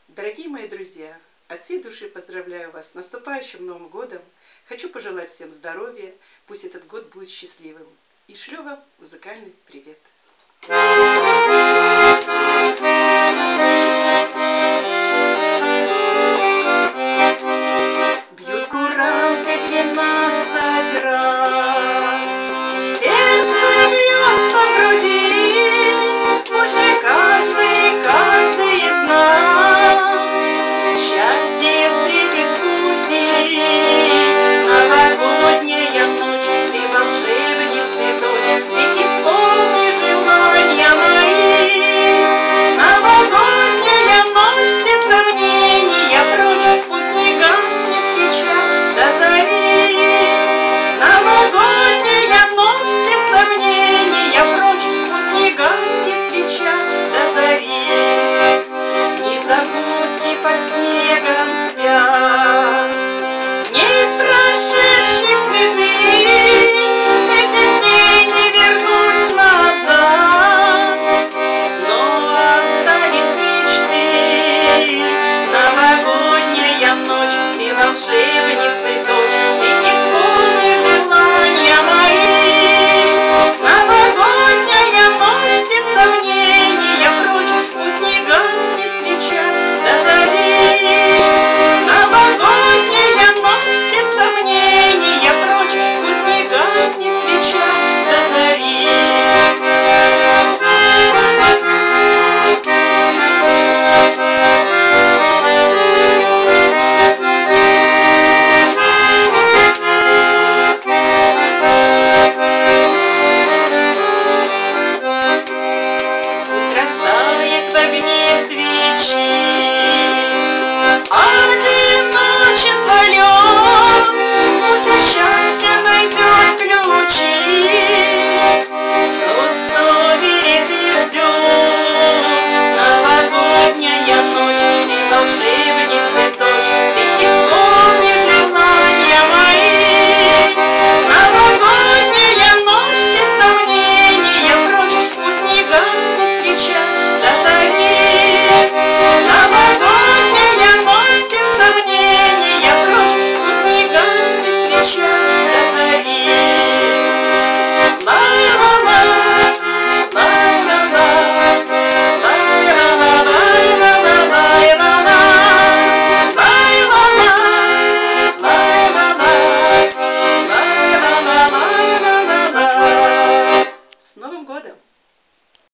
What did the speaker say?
Дорогие мои друзья, от всей души поздравляю вас с наступающим Новым годом. Хочу пожелать всем здоровья, пусть этот год будет счастливым. И шлю вам музыкальный привет. Бьют куранты 12 раз, сердце бьется в груди, уже каждый из нас счастье встретит в пути. Новогодняя ночь, ты волшебницы дочь, ведь исполни желания мои. Новогодняя ночь, все сомнения прочь, пусть не гаснет свеча до зари. Новогодняя ночь, все сомнения прочь, пусть не гаснет свеча до зари. Незабудки под снегом спят, не прошедшие цветы, этих дней не вернуть назад, но остались мечты. Новогодняя ночь, ты волшебница